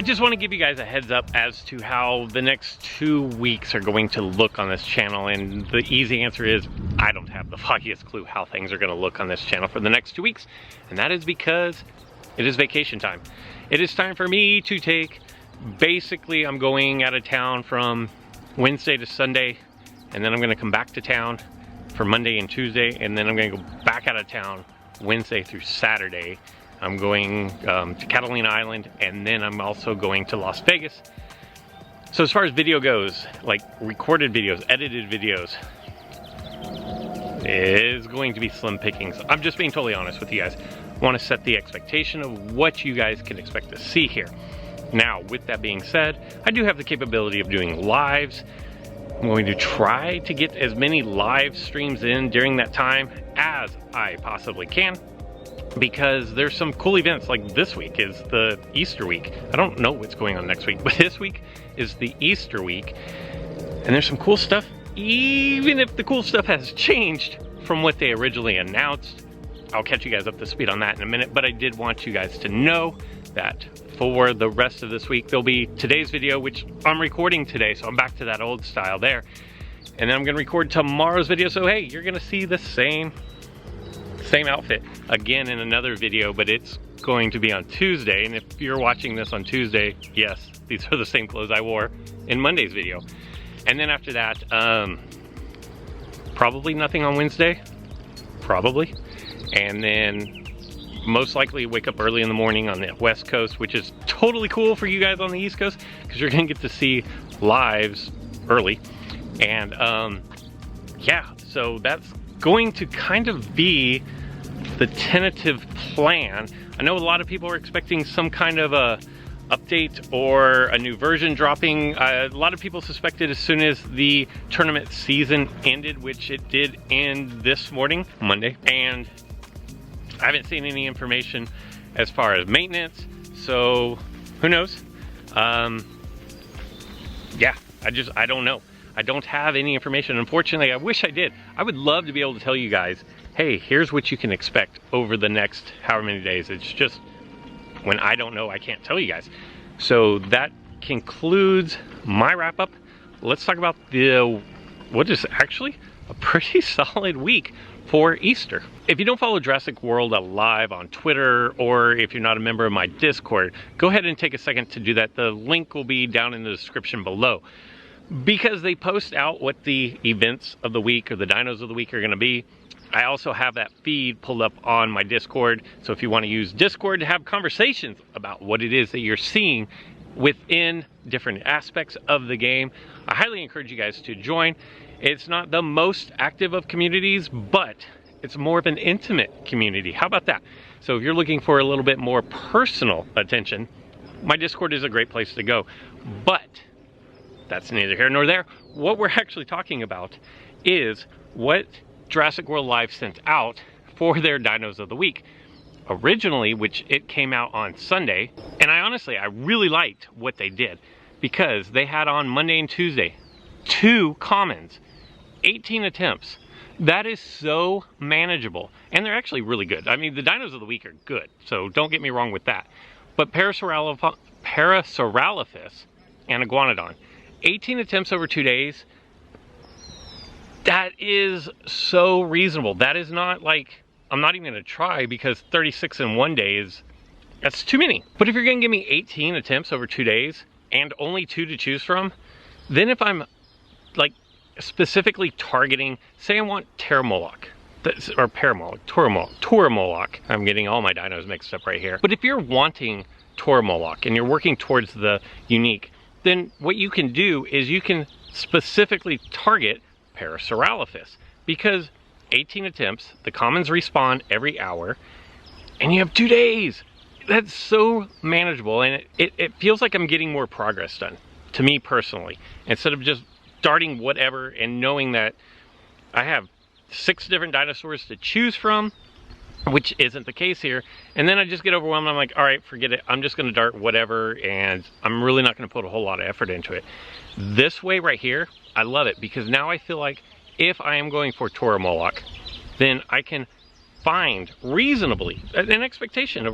just want to give you guys a heads up as to how the next 2 weeks are going to look on this channel, and the easy answer is I don't have the foggiest clue how things are going to look on this channel for the next 2 weeks, and that is because it is vacation time. It is time for me to take, basically I'm going out of town from Wednesday to Sunday, and then I'm going to come back to town for Monday and Tuesday, and then I'm going to go back out of town Wednesday through Saturday. I'm going to Catalina Island, and then I'm also going to Las Vegas. So as far as video goes, like recorded videos, edited videos, is going to be slim pickings. I'm just being totally honest with you guys. I want to set the expectation of what you guys can expect to see here. Now, with that being said, I do have the capability of doing lives. I'm going to try to get as many live streams in during that time as I possibly can, because there's some cool events. Like this week is the Easter week. I don't know what's going on next week, but this week is the Easter week, and there's some cool stuff, even if the cool stuff has changed from what they originally announced. I'll catch you guys up to speed on that in a minute, but I did want you guys to know that for the rest of this week, there'll be today's video, which I'm recording today, so I'm back to that old style there. And then I'm gonna record tomorrow's video, so hey, you're gonna see the same outfit again in another video, but it's going to be on Tuesday. And if you're watching this on Tuesday, yes, these are the same clothes I wore in Monday's video. And then after that, probably nothing on Wednesday, probably. And then most likely wake up early in the morning on the West Coast, which is totally cool for you guys on the East Coast, because you're gonna get to see lives early. And yeah, so that's going to kind of be the tentative plan. I know a lot of people are expecting some kind of a update or a new version dropping. A lot of people suspected as soon as the tournament season ended, which it did end this morning, Monday, and I haven't seen any information as far as maintenance, so who knows? Yeah, I don't know. I don't have any information. Unfortunately, I wish I did. I would love to be able to tell you guys, hey, here's what you can expect over the next however many days. It's just when I don't know, I can't tell you guys. So that concludes my wrap up. Let's talk about what is actually a pretty solid week for Easter. If you don't follow Jurassic World Alive on Twitter, or if you're not a member of my Discord, go ahead and take a second to do that. The link will be down in the description below, because they post out what the events of the week or the dinos of the week are going to be. I also have that feed pulled up on my Discord, so if you want to use Discord to have conversations about what it is that you're seeing within different aspects of the game, I highly encourage you guys to join. It's not the most active of communities, but it's more of an intimate community. How about that? So if you're looking for a little bit more personal attention, my Discord is a great place to go. But that's neither here nor there. What we're actually talking about is what Jurassic World Alive sent out for their dinos of the week. Originally, which it came out on Sunday, and I really liked what they did, because they had on Monday and Tuesday 2 commons, 18 attempts. That is so manageable, and they're actually really good. I mean, the dinos of the week are good, so don't get me wrong with that. But Parasaurolophus and Iguanodon, 18 attempts over 2 days, that is so reasonable. That is not like, I'm not even gonna try, because 36 in 1 day that's too many. But if you're gonna give me 18 attempts over 2 days and only 2 to choose from, then if I'm like specifically targeting, say I want Toromoloch, or Toromoloch. I'm getting all my dinos mixed up right here. But if you're wanting Toromoloch and you're working towards the unique, then what you can do is you can specifically target Parasaurolophus, because 18 attempts, the commons respawn every hour, and you have 2 days. That's so manageable, and it feels like I'm getting more progress done, to me personally, instead of just starting whatever and knowing that I have 6 different dinosaurs to choose from, which isn't the case here. And then I just get overwhelmed. I'm like, all right, forget it. I'm just going to dart whatever, and I'm really not going to put a whole lot of effort into it. This way right here, I love it, because now I feel like if I am going for Toromoloch, then I can find reasonable expectation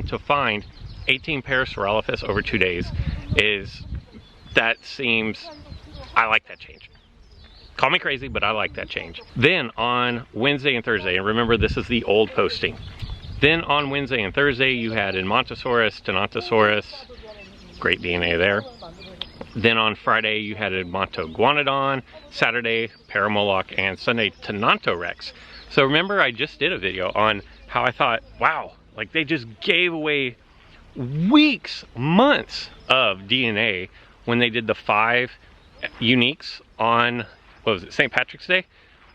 to find 18 Parasaurolophus over 2 days I like that change. Call me crazy, but I like that change. Then on Wednesday and Thursday, and remember this is the old posting. Then on Wednesday and Thursday you had Edmontosaurus, Tenontosaurus, great DNA there. Then on Friday you had Edmontoguanodon, Saturday Paramoloch, and Sunday Tenontorex. So remember I just did a video on how I thought, wow, like they just gave away weeks, months of DNA when they did the 5 uniques on, what was it, St. Patrick's Day?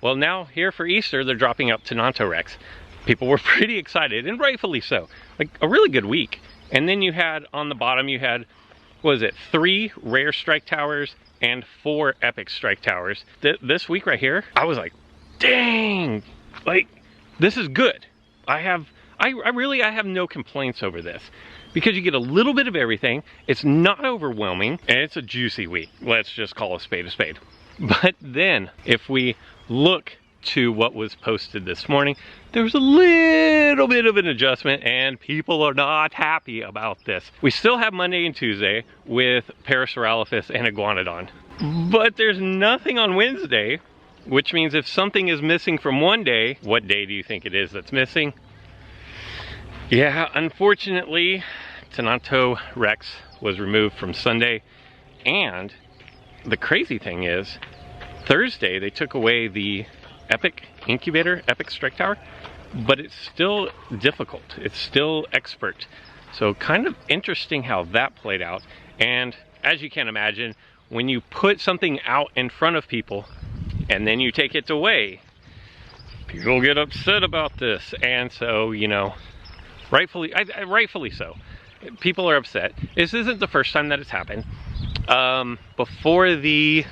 Well, now here for Easter they're dropping out Tenontorex. People were pretty excited, and rightfully so. Like a really good week. And then you had on the bottom, you had, what was it, 3 rare strike towers and 4 epic strike towers. This week right here, I was like, dang, like this is good. I have no complaints over this because you get a little bit of everything. It's not overwhelming, and it's a juicy week. Let's just call a spade a spade. But then if we look to what was posted this morning, there's a little bit of an adjustment and people are not happy about this. We still have Monday and Tuesday with Parasaurolophus and Iguanodon, but there's nothing on Wednesday, which means if something is missing from one day, what day do you think it is that's missing? Yeah, unfortunately, Tenontorex was removed from Sunday, and the crazy thing is, Thursday they took away the epic incubator, epic strike tower, but it's still difficult. It's still expert. So kind of interesting how that played out. And as you can imagine, when you put something out in front of people and then you take it away, people get upset about this. And so, you know, rightfully so. People are upset. This isn't the first time that it's happened. Before the,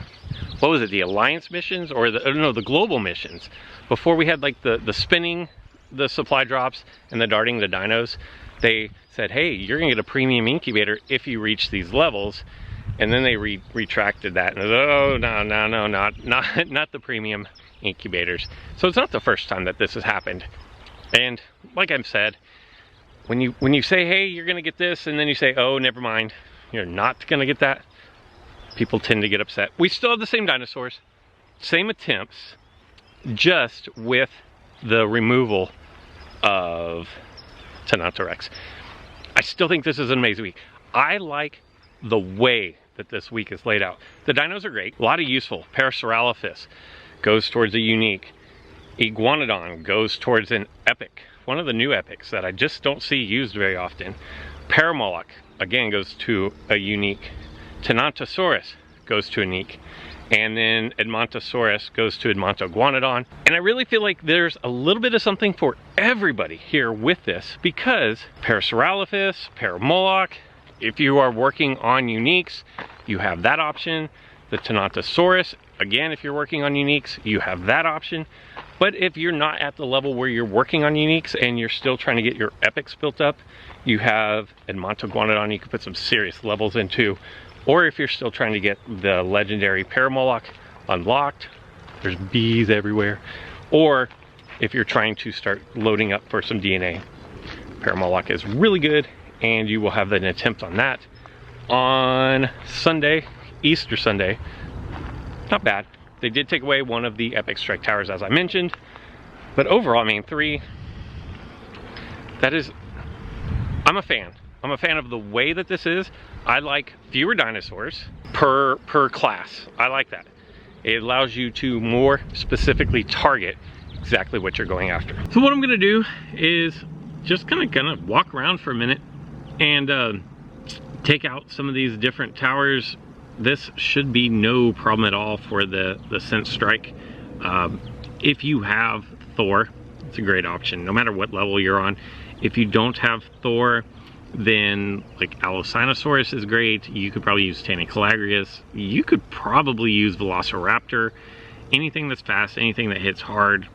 what was it, the Alliance missions, or the global missions, before we had like the spinning, the supply drops, and the darting the dinos, they said, hey, you're gonna get a premium incubator if you reach these levels. And then they retracted that, and oh, no, not the premium incubators. So it's not the first time that this has happened. And like I've said, when you say, hey, you're gonna get this, and then you say, oh, never mind, you're not gonna get that, people tend to get upset. We still have the same dinosaurs, same attempts, just with the removal of Tenontorex. I still think this is an amazing week. I like the way that this week is laid out. The dinos are great, a lot of useful. Parasaurolophus goes towards a unique. Iguanodon goes towards an epic, one of the new epics that I just don't see used very often. Paramoloch, again, goes to a unique. Tenontosaurus goes to a unique. And then Edmontosaurus goes to Edmontoguanodon. And I really feel like there's a little bit of something for everybody here with this, because Parasaurolophus, Paramoloch, if you are working on uniques, you have that option. The Tenontosaurus, again, if you're working on uniques, you have that option. But if you're not at the level where you're working on uniques and you're still trying to get your epics built up, you have Edmontoguanodon you can put some serious levels into. Or if you're still trying to get the legendary Paramoloch unlocked, there's bees everywhere. Or if you're trying to start loading up for some DNA, Paramoloch is really good, and you will have an attempt on that on Sunday, Easter Sunday. Not bad. They did take away one of the epic strike towers, as I mentioned, but overall, I mean, 3, that is, I'm a fan. I'm a fan of the way that this is. I like fewer dinosaurs per class. I like that. It allows you to more specifically target exactly what you're going after. So what I'm gonna do is just gonna walk around for a minute and take out some of these different towers. This should be no problem at all for the Sense Strike. If you have Thor, it's a great option, no matter what level you're on. If you don't have Thor, then like Allosaurus is great. You could probably use Tanicolagrius. You could probably use Velociraptor. Anything that's fast, anything that hits hard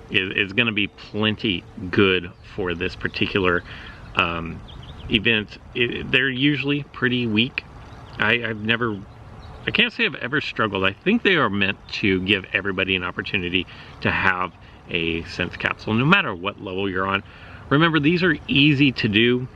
is going to be plenty good for this particular event. They're usually pretty weak. I can't say I've ever struggled. I think they are meant to give everybody an opportunity to have a sense capsule, no matter what level you're on. Remember, these are easy to do.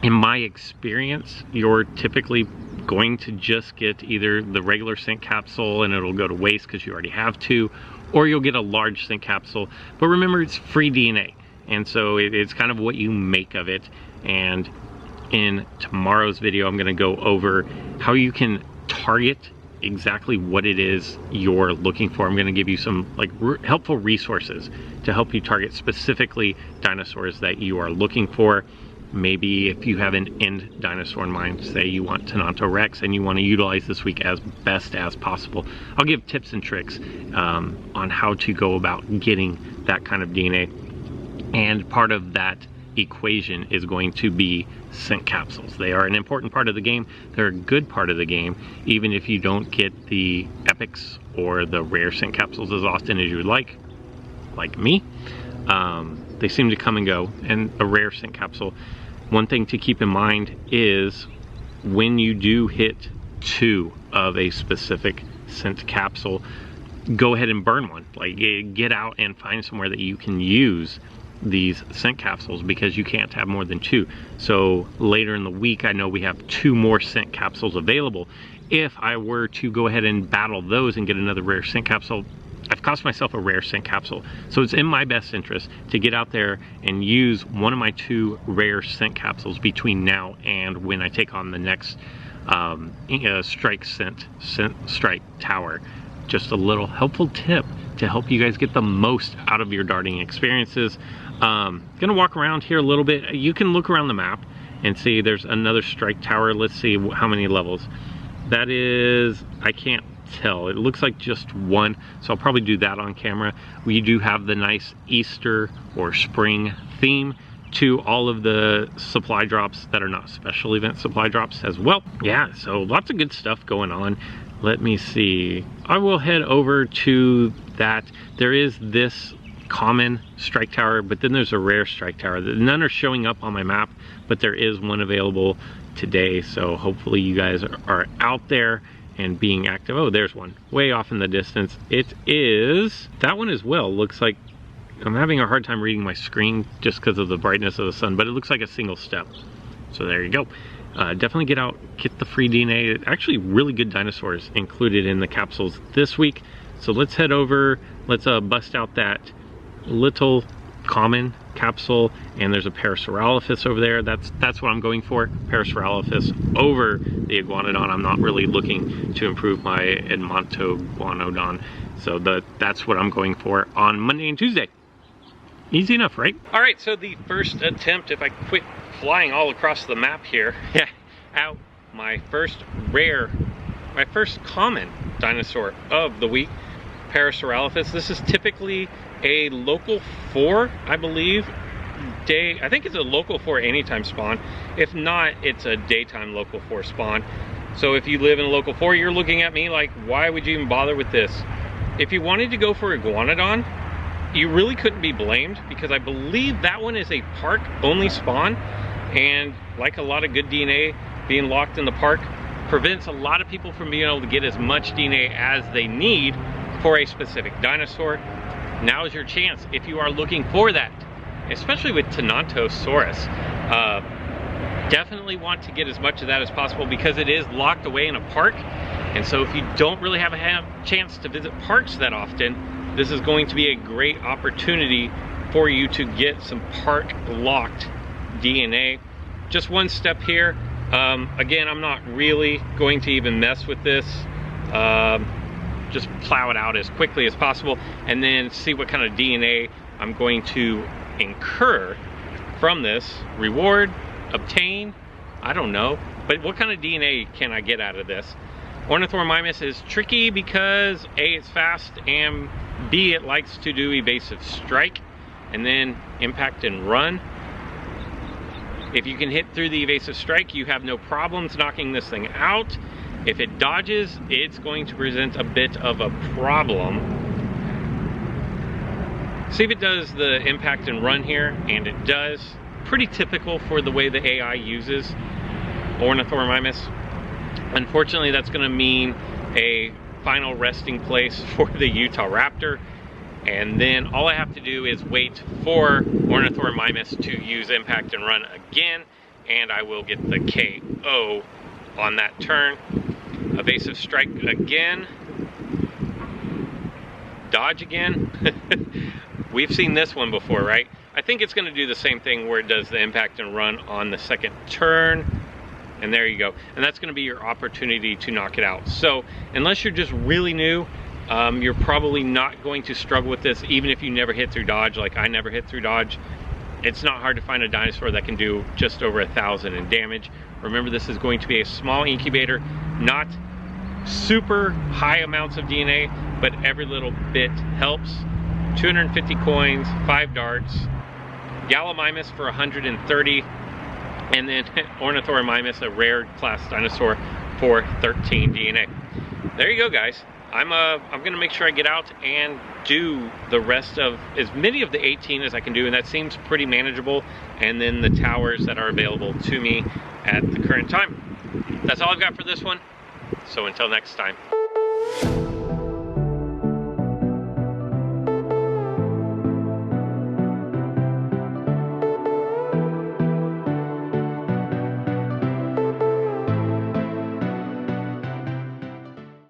in my experience, you're typically going to just get either the regular scent capsule and it'll go to waste because you already have two, or you'll get a large scent capsule. But remember, it's free DNA, and so it's kind of what you make of it. And in tomorrow's video, I'm going to go over how you can target exactly what it is you're looking for. I'm going to give you some like helpful resources to help you target specifically dinosaurs that you are looking for. Maybe if you have an end dinosaur in mind, say you want Tenonto Rex and you want to utilize this week as best as possible, I'll give tips and tricks on how to go about getting that kind of DNA. And part of that equation is going to be scent capsules. They are an important part of the game. They're a good part of the game, even if you don't get the epics or the rare scent capsules as often as you would like me. They seem to come and go, and a rare scent capsule, one thing to keep in mind is when you do hit 2 of a specific scent capsule, go ahead and burn one. Like, get out and find somewhere that you can use these scent capsules, because you can't have more than 2. So later in the week, I know we have 2 more scent capsules available. If I were to go ahead and battle those and get another rare scent capsule, I've cost myself a rare scent capsule. So it's in my best interest to get out there and use one of my 2 rare scent capsules between now and when I take on the next strike tower. Just a little helpful tip to help you guys get the most out of your darting experiences. Gonna walk around here a little bit. You can look around the map and see there's another strike tower. Let's see how many levels. That is, I can't tell. It looks like just 1, so I'll probably do that on camera. We do have the nice Easter or spring theme to all of the supply drops that are not special event supply drops as well. Yeah, so lots of good stuff going on. Let me see. I will head over to that. There is this common strike tower, but then there's a rare strike tower. None are showing up on my map, but there is one available today. So hopefully you guys are out there and being active. Oh, there's one way off in the distance. It is that one as well. Looks like I'm having a hard time reading my screen just because of the brightness of the sun, but it looks like a single step. So there you go. Definitely get out, get the free DNA. Actually really good dinosaurs included in the capsules this week. So let's head over, let's bust out that little common capsule, and there's a Parasaurolophus over there. That's what I'm going for, Parasaurolophus over the Iguanodon. I'm not really looking to improve my Edmontoguanodon, so that's what I'm going for on Monday and Tuesday. Easy enough, right? All right, so the first attempt, if I quit flying all across the map here, out my first common dinosaur of the week, Parasaurolophus. This is typically a local 4, I believe. I think it's a local 4 anytime spawn. If not, it's a daytime local 4 spawn. So if you live in a local 4, you're looking at me like, why would you even bother with this? If you wanted to go for Iguanodon, you really couldn't be blamed, because I believe that one is a park only spawn, and like a lot of good DNA, being locked in the park prevents a lot of people from being able to get as much DNA as they need for a specific dinosaur. Now is your chance if you are looking for that, especially with Tenontosaurus. Definitely want to get as much of that as possible, because it is locked away in a park, and so if you don't really have a chance to visit parks that often, this is going to be a great opportunity for you to get some park locked DNA. Just one step here. Again, I'm not really going to even mess with this. Just plow it out as quickly as possible and then see what kind of DNA I'm going to incur from this. Reward, obtain, I don't know, but what kind of DNA can I get out of this? Ornithorhynchus is tricky because A, it's fast, and B, it likes to do evasive strike and then impact and run. If you can hit through the evasive strike, you have no problems knocking this thing out. If it dodges, it's going to present a bit of a problem. See if it does the impact and run here, and it does. Pretty typical for the way the AI uses Ornithorhynchus. Unfortunately, that's going to mean a final resting place for the Utah Raptor, and then all I have to do is wait for Ornithorhynchus to use impact and run again, and I will get the KO on that turn. Evasive strike again. Dodge again. We've seen this one before, right? I think it's going to do the same thing where it does the impact and run on the second turn. And there you go. And that's going to be your opportunity to knock it out. So unless you're just really new, you're probably not going to struggle with this, even if you never hit through dodge. Like I never hit through dodge. It's not hard to find a dinosaur that can do just over 1,000 in damage. Remember, this is going to be a small incubator, not super high amounts of DNA, but every little bit helps. 250 coins, 5 darts, Gallimimus for 130, and then Ornithorhynchus, a rare class dinosaur, for 13 DNA. There you go, guys. I'm gonna make sure I get out and do the rest of as many of the 18 as I can do, and that seems pretty manageable, and then the towers that are available to me at the current time. That's all I've got for this one, so until next time.